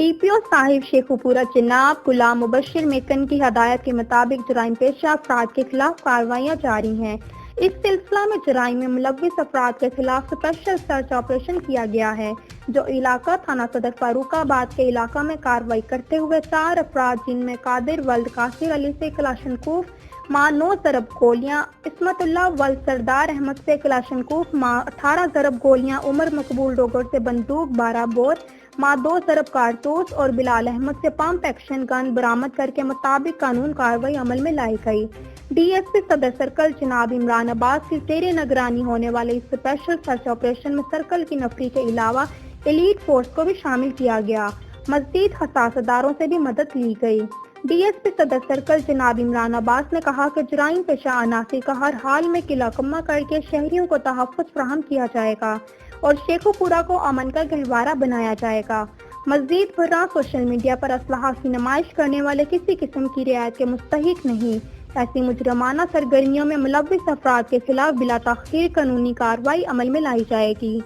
D P او صاحب شیخوپورہ جناب غلام مبشر میکن کی ہدایت کے مطابق جرائم پیشہ افراد کے خلاف کارروائیاں جاری ہیں۔ اس سلسلہ میں جرائم میں ملوث افراد کے خلاف اسپیشل سرچ آپریشن کیا گیا ہے، جو علاقہ تھانہ صدر فاروق آباد کے علاقہ میں کارروائی کرتے ہوئے 4 افراد جن میں قادر ولد قاصر علی سے کلاشنکوف مع 9 ضرب گولیاں، عصمت اللہ ولد سردار احمد سے کلاشنکوف مع 18 ضرب گولیاں، عمر مقبول ڈوگر سے بندوق 12 بور مع 2 ضرب کارتوس اور بلال احمد سے پمپ ایکشن گن برآمد کر کے مطابق قانون کارروائی عمل میں لائی گئی۔ ڈی ایس پی صدر سرکل جناب عمران عباس کی زیر نگرانی ہونے والے اس اسپیشل سرچ آپریشن میں سرکل کی نفری کے علاوہ ایلیٹ فورس کو بھی شامل کیا گیا۔ مزید حساس اداروں سے بھی مدد لی گئی۔ ڈی ایس پی صدر سرکل جناب عمران عباس نے کہا کہ جرائم پیشہ عناصر کا ہر حال میں قلعہ کما کر کے شہریوں کو تحفظ فراہم کیا جائے گا اور شیخوپورہ کو امن کا گہوارہ بنایا جائے گا۔ مزید برآں سوشل میڈیا پر اسلحہ کی نمائش کرنے والے کسی قسم کی رعایت کے مستحق نہیں۔ ایسی مجرمانہ سرگرمیوں میں ملوث افراد کے خلاف بلا تاخیر قانونی کارروائی عمل میں لائی جائے گی۔